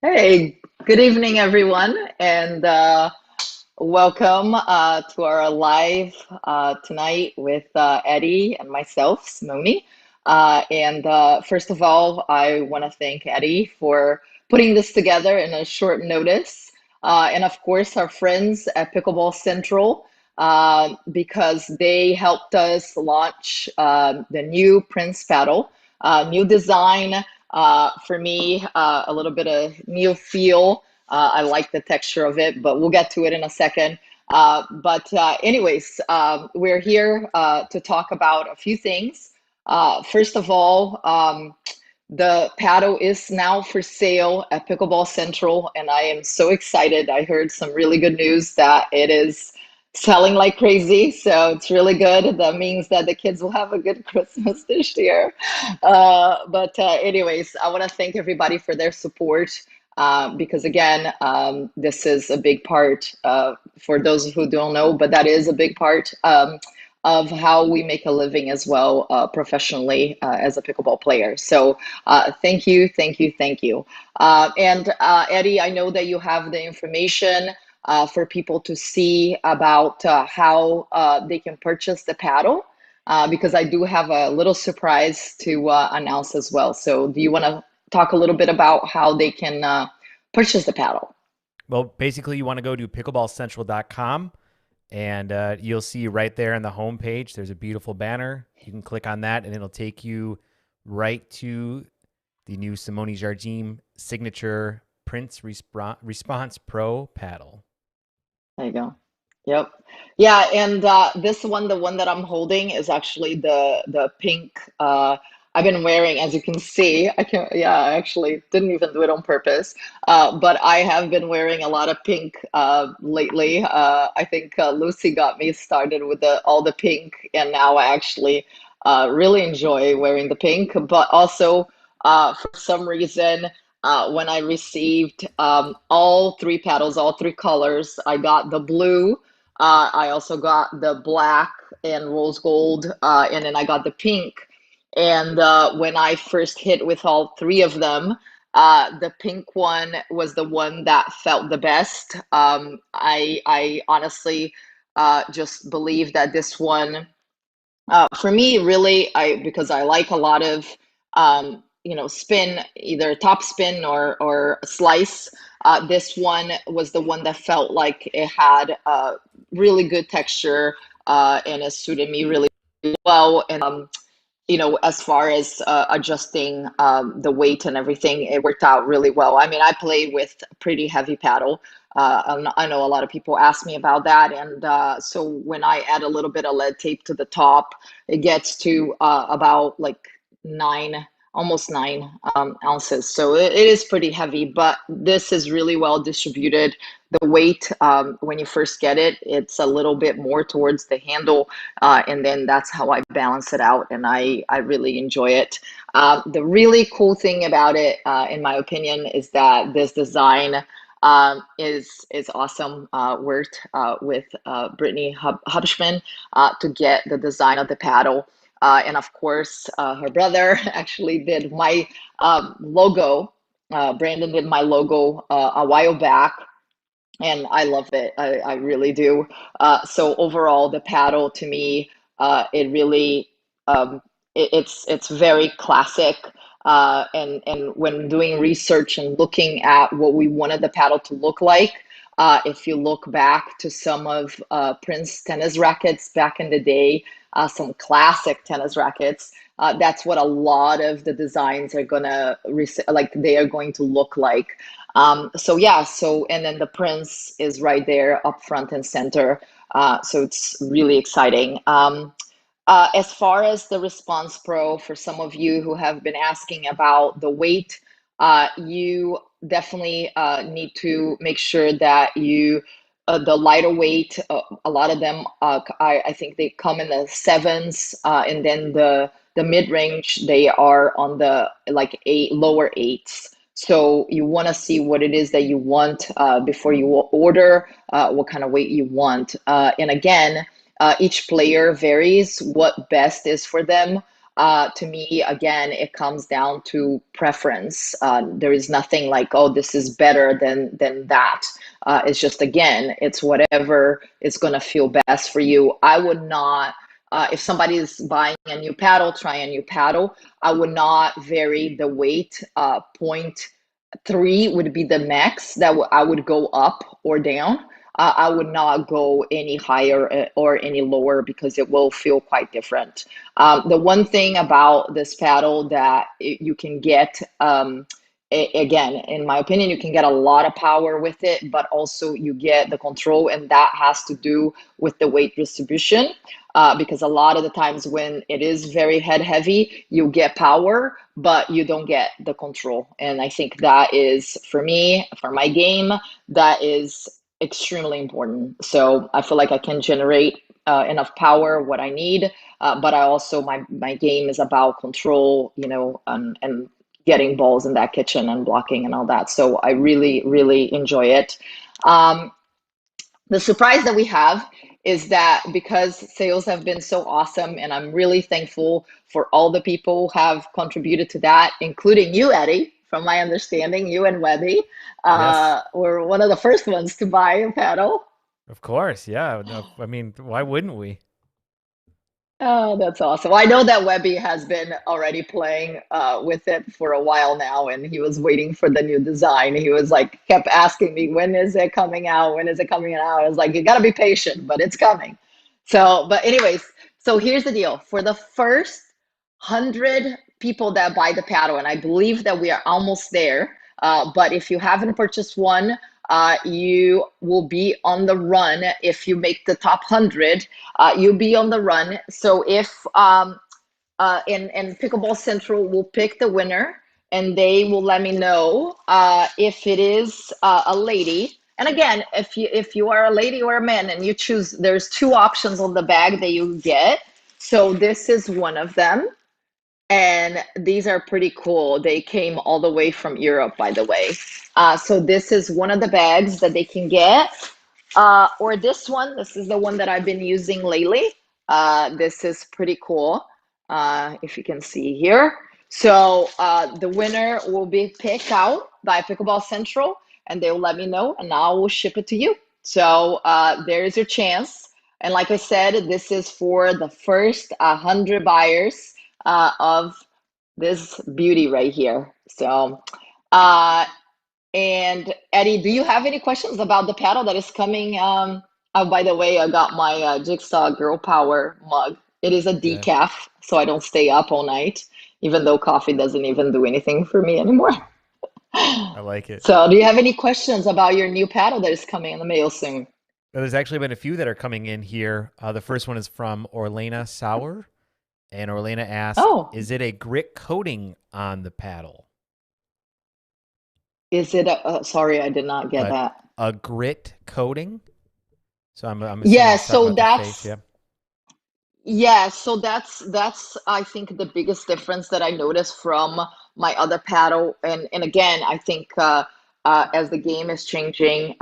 Hey, good evening, everyone, and welcome to our live tonight with Eddie and myself, Simone. And first of all, I want to thank Eddie for putting this together in a short notice, and of course, our friends at Pickleball Central. Because they helped us launch the new Prince paddle, new design, for me, a little bit of new feel. I like the texture of it, but we'll get to it in a second. Anyways, we're here to talk about a few things. First of all, the paddle is now for sale at Pickleball Central, and I am so excited. I heard some really good news that it is selling like crazy, so it's really good. That means that the kids will have a good Christmas this year. Anyways, I want to thank everybody for their support because, again, this is a big part for those who don't know, but that is a big part. Of how we make a living as well professionally as a pickleball player. So thank you, thank you, thank you. Eddie, I know that you have the information for people to see about how they can purchase the paddle, because I do have a little surprise to announce as well. So do you want to talk a little bit about how they can purchase the paddle? Well, basically, you want to go to pickleballcentral.com and you'll see right there on the homepage, there's a beautiful banner. You can click on that and it'll take you right to the new Simone Jardim signature Response Pro paddle. There you go. Yep. Yeah, and this one, the one that I'm holding, is actually the pink. I've been wearing, as you can see. I can, yeah, I actually didn't even do it on purpose. But I have been wearing a lot of pink lately. I think Lucy got me started with all the pink, and now I actually really enjoy wearing the pink. But also, for some reason, when I received all three paddles, all three colors, I got the blue. I also got the black and rose gold, and then I got the pink. And when I first hit with all three of them, the pink one was the one that felt the best. I honestly just believe that this one, for me, really, because I like a lot of spin, either top spin or slice. This one was the one that felt like it had really good texture, and it suited me really well. And as far as adjusting the weight and everything, it worked out really well. I mean, I play with a pretty heavy paddle. I know a lot of people ask me about that. And so when I add a little bit of lead tape to the top, it gets to about like nine, almost 9 ounces. So it is pretty heavy, but this is really well distributed. The weight, when you first get it, it's a little bit more towards the handle, and then that's how I balance it out, and I really enjoy it. The really cool thing about it, in my opinion, is that this design is awesome. Worked with Brittany Hubschman to get the design of the paddle. And of course, her brother actually did my logo. Brandon did my logo a while back, and I love it. I really do. So overall, the paddle to me, it really it's very classic. And when doing research and looking at what we wanted the paddle to look like, if you look back to some of Prince tennis rackets back in the day, some classic tennis rackets. That's what a lot of the designs are gonna like. They are going to look like. So yeah, and then the Prince is right there up front and center. So it's really exciting. As far as the Response Pro, for some of you who have been asking about the weight, you definitely need to make sure that the lighter weight, a lot of them, I think they come in the sevens, and then the mid range, they are on the like lower eights. So you want to see what it is that you want before you order, what kind of weight you want. And again, each player varies what best is for them. To me, again, it comes down to preference. There is nothing like, oh, this is better than that. It's just, again, it's whatever is going to feel best for you. I would not, if somebody is buying a new paddle, try a new paddle, I would not vary the weight. 0.3 would be the max that I would go up or down. I would not go any higher or any lower because it will feel quite different. The one thing about this paddle that you can get, again, in my opinion, you can get a lot of power with it, but also you get the control, and that has to do with the weight distribution. Because a lot of the times when it is very head heavy, you get power, but you don't get the control. And I think that is, for me, for my game, that is extremely important. So I feel like I can generate enough power, what I need, but I also, my game is about control, and getting balls in that kitchen and blocking and all that. So I really, really enjoy it. Um, the surprise that we have is that because sales have been so awesome, and I'm really thankful for all the people who have contributed to that, including you, Eddie. From my understanding, you and Webby Yes, were one of the first ones to buy a paddle. of course. Yeah. No, I mean, why wouldn't we? Oh, that's awesome. Well, I know that Webby has been already playing with it for a while now, and he was waiting for the new design. He was like, kept asking me, when is it coming out? When is it coming out? I was like, you got to be patient, but it's coming. So, but anyways, so here's the deal. For the first 100 people that buy the paddle, and I believe that we are almost there, but if you haven't purchased one, you will be on the run. If you make the top 100, you'll be on the run. So if and Pickleball Central will pick the winner, and they will let me know if it is a lady. And again, if you are a lady or a man, and you choose, there's two options on the bag that you get. So this is one of them, and these are pretty cool. They came all the way from Europe, by the way. So this is one of the bags that they can get. Or this one. This is the one that I've been using lately. This is pretty cool. If you can see here. So the winner will be picked out by Pickleball Central, and they will let me know, and I will ship it to you. So there is your chance. And like I said, this is for the first 100 buyers of this beauty right here. So, uh, and Eddie, do you have any questions about the paddle that is coming? Oh, by the way, I got my Jigsaw Girl Power mug. It is a Yeah, decaf, so I don't stay up all night, even though coffee doesn't even do anything for me anymore. I like it. So, do you have any questions about your new paddle that is coming in the mail soon? There's actually been a few that are coming in here. The first one is from Orlena Sauer, and Orlena asked, Oh, "Is it a grit coating on the paddle?" is it sorry, I did not get A that. a grit coating. So I'm assuming Yeah, he's talking so about the face. that's Yeah. Yeah, so that's I think the biggest difference that I noticed from my other paddle. And again, I think as the game is changing,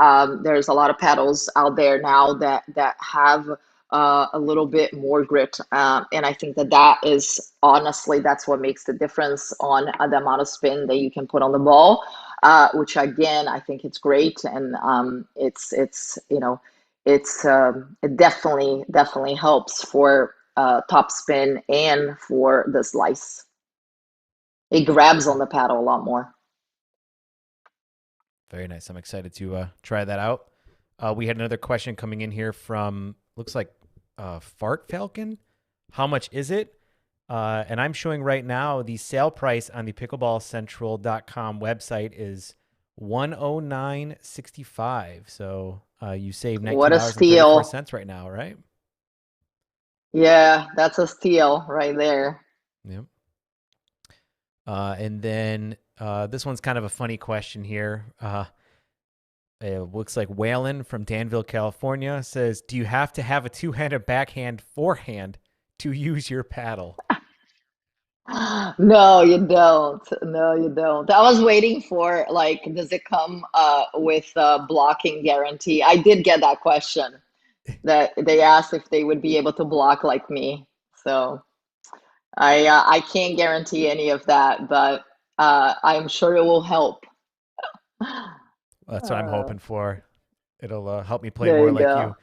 there's a lot of paddles out there now that have a little bit more grit, and I think that is honestly that's what makes the difference on the amount of spin that you can put on the ball. Which again, I think it's great, and it's it definitely helps for top spin and for the slice. It grabs on the paddle a lot more. Very nice. I'm excited to try that out. We had another question coming in here from looks like Fart Falcon. How much is it? And I'm showing right now the sale price on the pickleballcentral.com website is 109.65. So you save What a $19.34 steal. right now, right? Yeah, that's a steal right there. Yep. And then this one's kind of a funny question here. It looks like Waylon from Danville, California says, "Do you have to have a two-handed backhand forehand to use your paddle?" No, you don't. No, you don't. I was waiting for like, does it come with a blocking guarantee? I did get that question that they asked if they would be able to block like me. So I can't guarantee any of that, but I'm sure it will help. That's what I'm Uh, hoping for. It'll help me play there more you like go.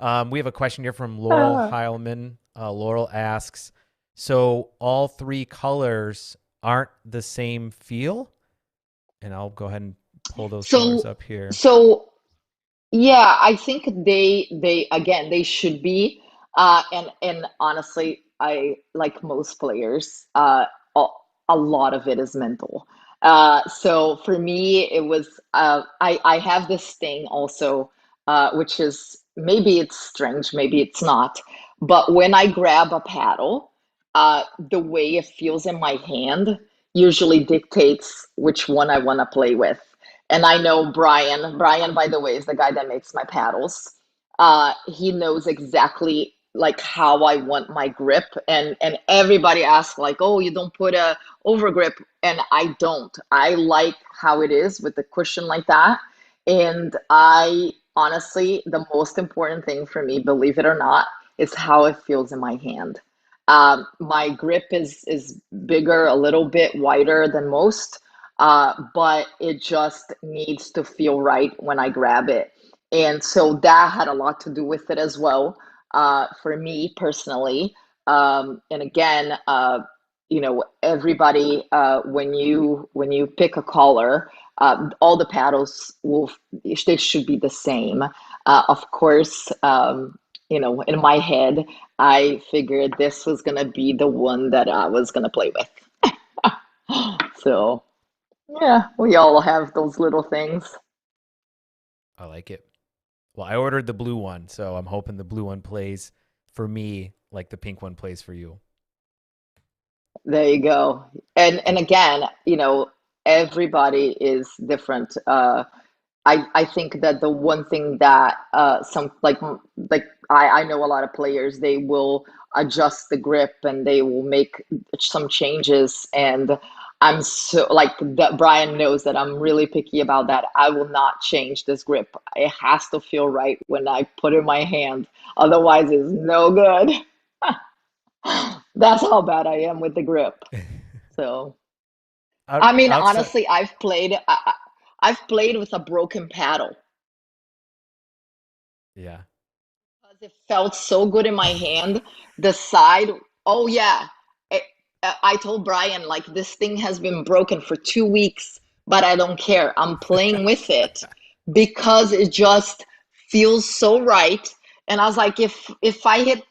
you. We have a question here from Laurel Heilman. Laurel asks, so all three colors aren't the same feel? And I'll go ahead and pull those colors So, up here. so yeah, I think they again they should be and honestly, I like most players, a, a lot of it is mental. So for me, it was I have this thing also, which is maybe it's strange, maybe it's not, but when I grab a paddle, the way it feels in my hand usually dictates which one I want to play with. And I know Brian. Brian, by the way, is the guy that makes my paddles. He knows exactly like how I want my grip, and everybody asks like, "Oh, you don't put a over grip," and I don't. I like how it is with the cushion like that. And I honestly, the most important thing for me, believe it or not, is how it feels in my hand. My grip is bigger, a little bit wider than most, but it just needs to feel right when I grab it. And so that had a lot to do with it as well, for me personally. And again, everybody, when you pick a color, all the paddles will they should be the same. Of course, in my head, I figured this was gonna be the one that I was gonna play with. So. Yeah, we all have those little things. I like it. Well, I ordered the blue one, so I'm hoping the blue one plays for me like the pink one plays for you. There you go. And Yeah. again, everybody is different. I think that the one thing that some like I know a lot of players, they will adjust the grip and they will make some changes, and I'm so like that Brian knows that I'm really picky about that. I will not change this grip. It has to feel right when I put it in my hand. Otherwise it's no good. That's how bad I am with the grip. So, I mean, Outside, honestly, I've played with a broken paddle yeah. because it felt so good in my hand. The side, oh yeah. It, I told Brian, like, this thing has been broken for 2 weeks, but I don't care. I'm playing with it because it just feels so right. And I was like, if I hit,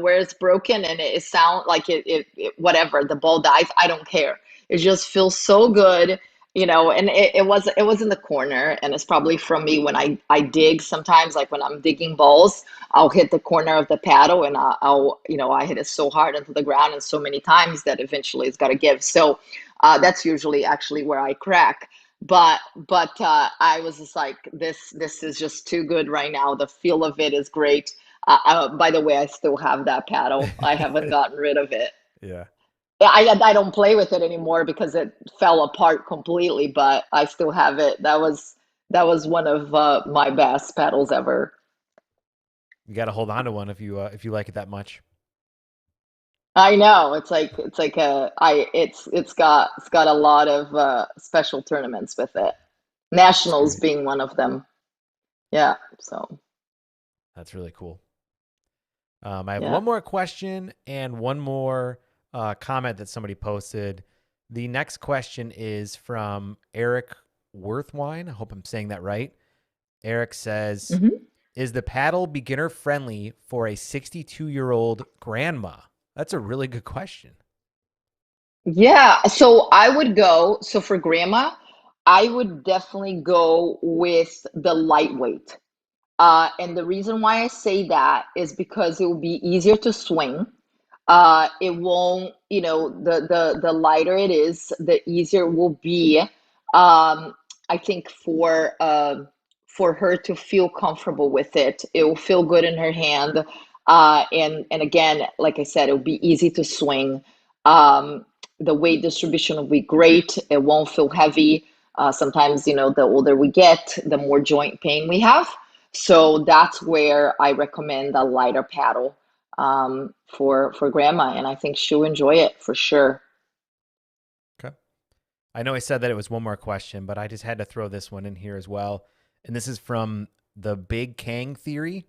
where it's broken and it sound like it whatever, the ball dies, I don't care. It just feels so good, and it was in the corner, and it's probably from me when I dig sometimes, like when I'm digging balls. I'll hit the corner of the paddle and I hit it so hard into the ground and so many times that eventually it's got to give. So that's usually actually where I crack. But I was just like, this is just too good right now. The feel of it is great. By the way, I still have that paddle. I haven't gotten rid of it. Yeah. I don't play with it anymore because it fell apart completely, but I still have it. That was one of my best paddles ever. You got to hold on to one if you like it that much. I know. It's like it's got a lot of special tournaments with it. That's Nationals great. being one of them. Yeah. So That's really cool. I have yeah. one more question and one more comment that somebody posted. The next question is from Eric Worthwine. I hope I'm saying that right. Eric says, hmm is the paddle beginner friendly for a 62-year-old grandma? That's a really good question. Yeah. So I would go. So for grandma, I would definitely go with the lightweight. And the reason why I say that is because it will be easier to swing. It won't, the lighter it is, the easier it will be. I think for her to feel comfortable with it, it will feel good in her hand. And again, like I said, it will be easy to swing. The weight distribution will be great. It won't feel heavy. Sometimes, the older we get, the more joint pain we have. So that's where I recommend a lighter paddle. for grandma, and I think she'll enjoy it for sure. Okay. I know I said that it was one more question, but I just had to throw this one in here as well. And this is from the Big Kang Theory.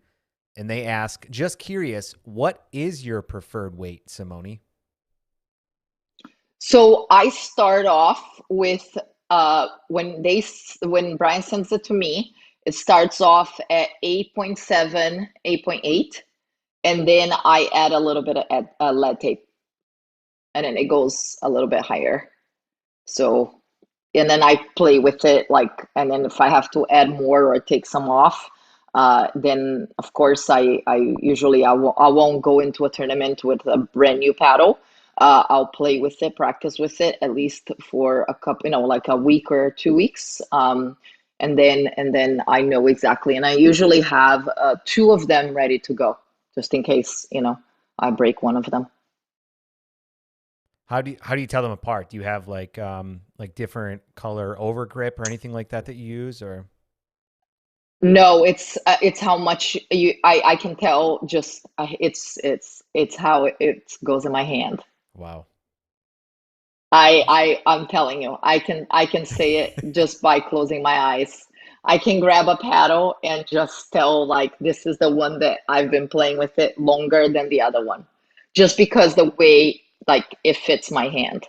And they ask, just curious, what is your preferred weight, Simone? So I start off with when Brian sends it to me, it starts off at 8.7, 8.8, and then I add a little bit of lead tape, and then it goes a little bit higher. So, and then I play with it like, and then if I have to add more or take some off, then of course I usually I won't go into a tournament with a brand new paddle. I'll play with it, practice with it at least for a couple, like a week or 2 weeks. And then I know exactly, and I usually have two of them ready to go just in case, I break one of them. How do you tell them apart? Do you have like different color over grip or anything like that you use or No, it's how much I can tell just it's how it goes in my hand. wow. I'm telling you, I can say it just by closing my eyes. I can grab a paddle and just tell like this is the one that I've been playing with it longer than the other one. Just because the way like it fits my hand.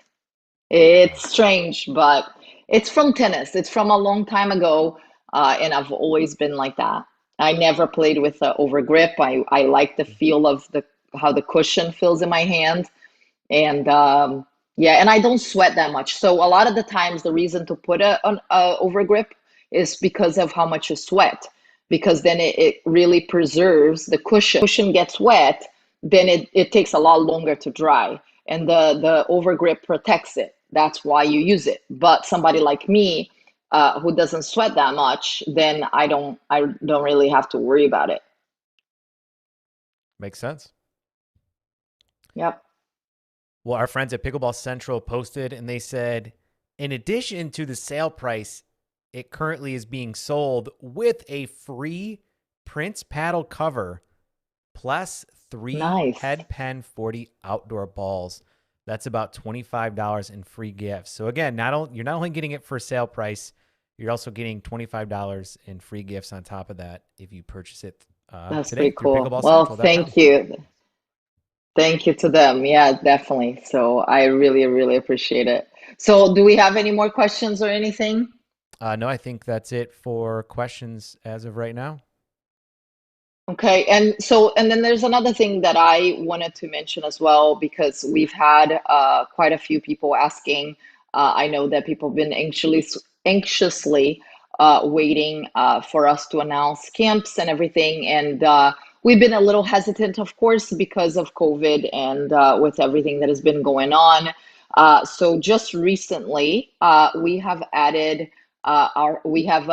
It's strange, but it's from tennis. It's from a long time ago, and I've always been like that. I never played with the over grip. I like the feel of the how the cushion feels in my hand, and yeah, and I don't sweat that much. So a lot of the times, the reason to put a over grip is because of how much you sweat, because then it really preserves the cushion. Cushion gets wet, then it takes a lot longer to dry, and the over grip protects it. That's why you use it. But somebody like me, who doesn't sweat that much, then I don't really have to worry about it. Makes sense? Yep. Well, our friends at Pickleball Central posted and they said, in addition to the sale price, it currently is being sold with a free Prince paddle cover plus three Nice. Head Pen 40 outdoor balls. That's about $25 in free gifts. So again, you're not only getting it for sale price, you're also getting $25 in free gifts on top of that if you purchase it That's today pretty through cool. Well, pickleballcentral.com. thank you. Thank you to them. Yeah, definitely. So I really, really appreciate it. So do we have any more questions or anything? No, I think that's it for questions as of right now. Okay, and then there's another thing that I wanted to mention as well because we've had quite a few people asking. I know that people have been anxiously waiting for us to announce camps and everything, and we've been a little hesitant, of course, because of COVID and with everything that has been going on. So just recently, we have added our we have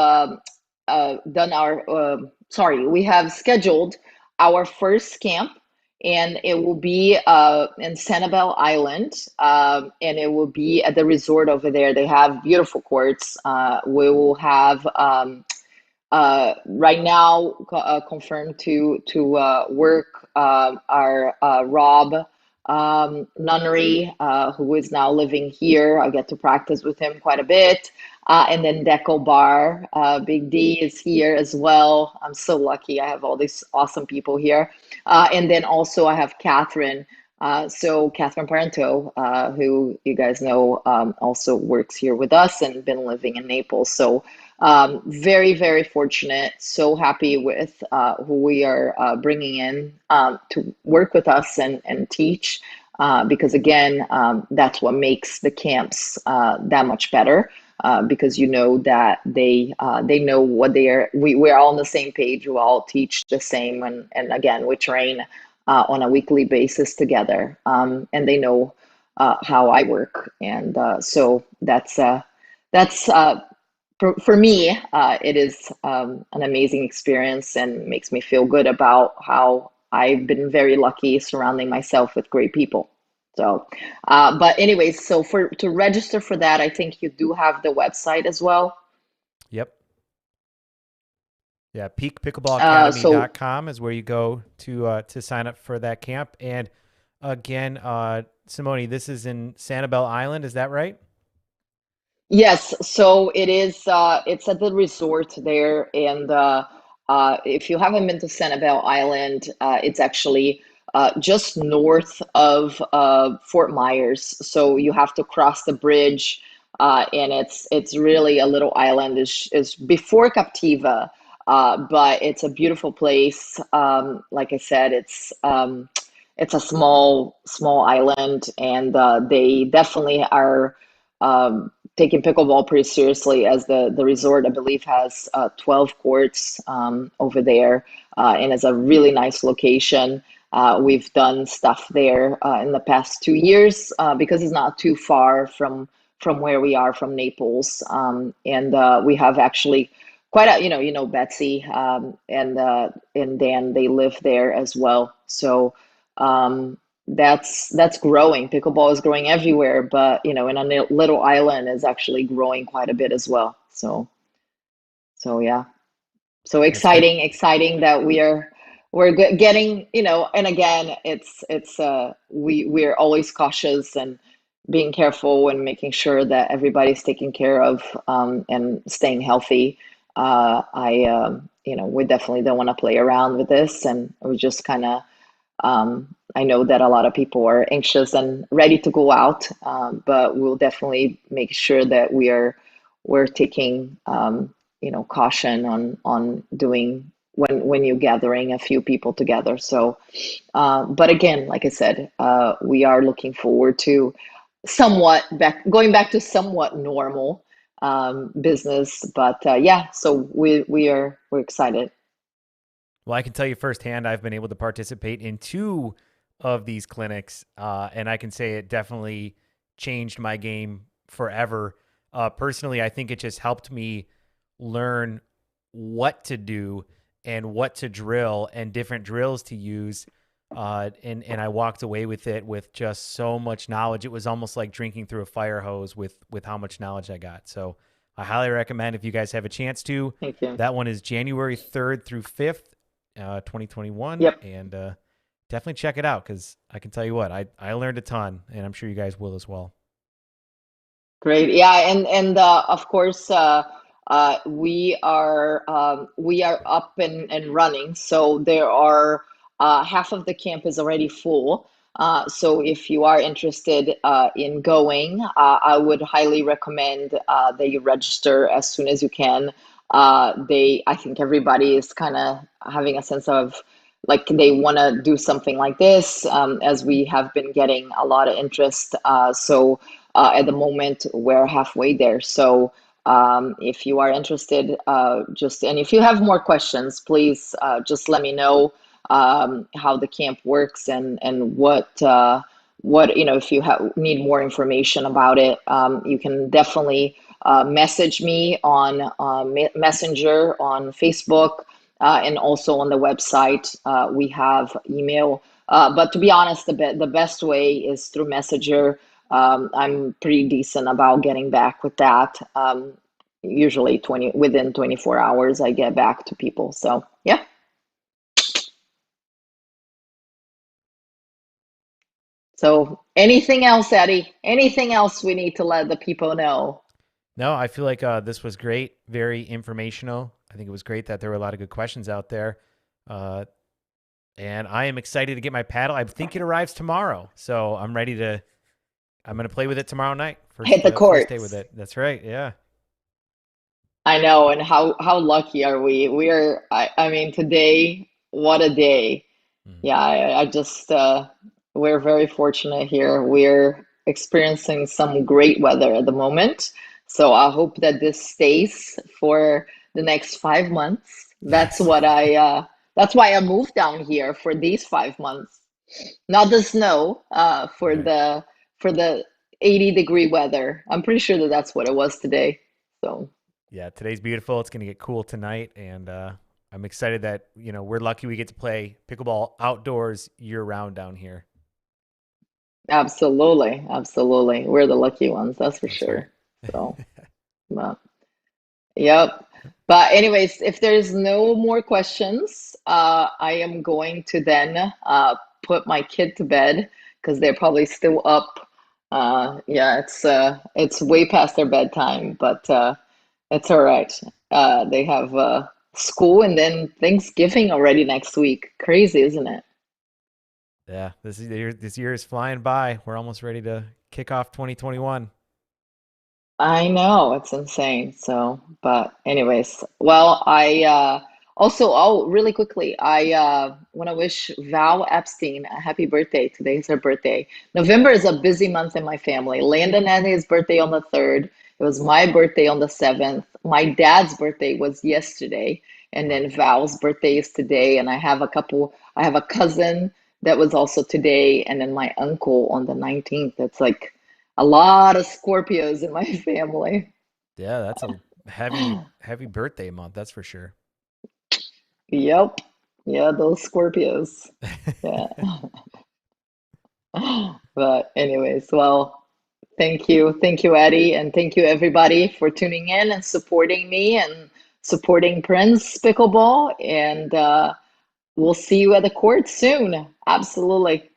done our sorry, we have scheduled our first camp, and it will be in Sanibel Island, and it will be at the resort over there. They have beautiful courts. We will have right now confirmed to work our Rob Nunnery, who is now living here. I get to practice with him quite a bit. And then Deco Bar, Big D is here as well. I'm so lucky. I have all these awesome people here. And then also I have Catherine. So Catherine Parento, who you guys know, also works here with us and been living in Naples. So very, very fortunate. So happy with who we are bringing in to work with us and teach. Because again, that's what makes the camps that much better. Because you know that they know what they are. We're all on the same page. We all teach the same, and again, we train on a weekly basis together, and they know how I work, and so that's for me, it is an amazing experience and makes me feel good about how I've been very lucky surrounding myself with great people. So, but anyways, so for to register for that, I think you do have the website as well. Yep. Yeah, So peakpickleballacademy.com is where you go to sign up for that camp. And again, Simone, this is in Sanibel Island, is that right? yes, so it is. It's at the resort there, and if you haven't been to Sanibel Island, it's actually just north of Fort Myers. So you have to cross the bridge, and it's really a little island. Is before Captiva, but it's a beautiful place. Like I said, it's a small island, and they definitely are. Taking pickleball pretty seriously as the resort, I believe, has 12 courts over there, and is a really nice location. We've done stuff there in the past 2 years because it's not too far from where we are from Naples, and we have actually quite a Betsy and Dan, they live there as well. So that's growing. Pickleball is growing everywhere, but in a little island is actually growing quite a bit as well. So yeah, so That's great. exciting that we're getting, and again, it's we're always cautious and being careful and making sure that everybody's taken care of and staying healthy. We definitely don't want to play around with this, and we just kind of I know that a lot of people are anxious and ready to go out, but we'll definitely make sure that we're taking caution on doing when you're gathering a few people together. So, but again, like I said, we are looking forward to going back to somewhat normal business. But yeah, so we're excited. Well, I can tell you firsthand, I've been able to participate in two of these clinics, and I can say it definitely changed my game forever. Personally, I think it just helped me learn what to do and what to drill and different drills to use. And I walked away with it with just so much knowledge. It was almost like drinking through a fire hose with how much knowledge I got. So I highly recommend if you guys have a chance to. Thank you. That one is January 3rd through 5th, 2021. Yep. And definitely check it out because I can tell you what, I learned a ton, and I'm sure you guys will as well. Great. Yeah, and of course we are up and running. So there are half of the camp is already full. So if you are interested in going, I would highly recommend that you register as soon as you can. I think everybody is kind of having a sense of like they want to do something like this, as we have been getting a lot of interest. So at the moment, we're halfway there. So if you are interested, and if you have more questions, please just let me know how the camp works and what if you need more information about it. You can definitely message me on Messenger on Facebook. And also on the website, we have email. But to be honest, the best way is through Messenger. I'm pretty decent about getting back with that. Usually within 24 hours, I get back to people. So yeah. So anything else, Eddie? Anything else we need to let the people know? No, I feel like this was great, very informational. I think it was great that there were a lot of good questions out there. Uh, and I am excited to get my paddle. I think it arrives tomorrow. So I'm going to play with it tomorrow night. Hit the First day with courts. it. That's right. Yeah. I know, and how lucky are we? I mean, today, what a day. Mhm. Yeah, I just we're very fortunate here. We're experiencing some great weather at the moment. So I hope that this stays for the next 5 months. Yes. That's why I moved down here for these 5 months. Not the snow, Right. for the 80-degree weather. I'm pretty sure that that's what it was today. So Yeah. Today's beautiful. It's going to get cool tonight. And I'm excited that, we're lucky we get to play pickleball outdoors year round down here. absolutely, absolutely. We're the lucky ones, that's for That's right. sure. So, but, yep. But anyways, if there's no more questions, I am going to then put my kid to bed because they're probably still up. Yeah, it's way past their bedtime, but it's all right. They have school and then Thanksgiving already next week. Crazy, isn't it? Yeah, this year is flying by. We're almost ready to kick off 2021. I know, it's insane. So, but anyways, well, I also, oh, really quickly, I want to wish Val Epstein a happy birthday. Today is her birthday. November is a busy month in my family. Landon had his birthday on the 3rd. It was my birthday on the 7th. My dad's birthday was yesterday, and Wow. then Val's birthday is today. And I have a cousin that was also today, and then my uncle on the 19th. It's like a lot of Scorpios in my family. Yeah, that's a heavy birthday month, that's for sure. Yep. Yeah, those Scorpios. Yeah. But anyways, well, thank you. Thank you, Eddie. And thank you, everybody, for tuning in and supporting me and supporting Prince Pickleball. And we'll see you at the court soon. Absolutely.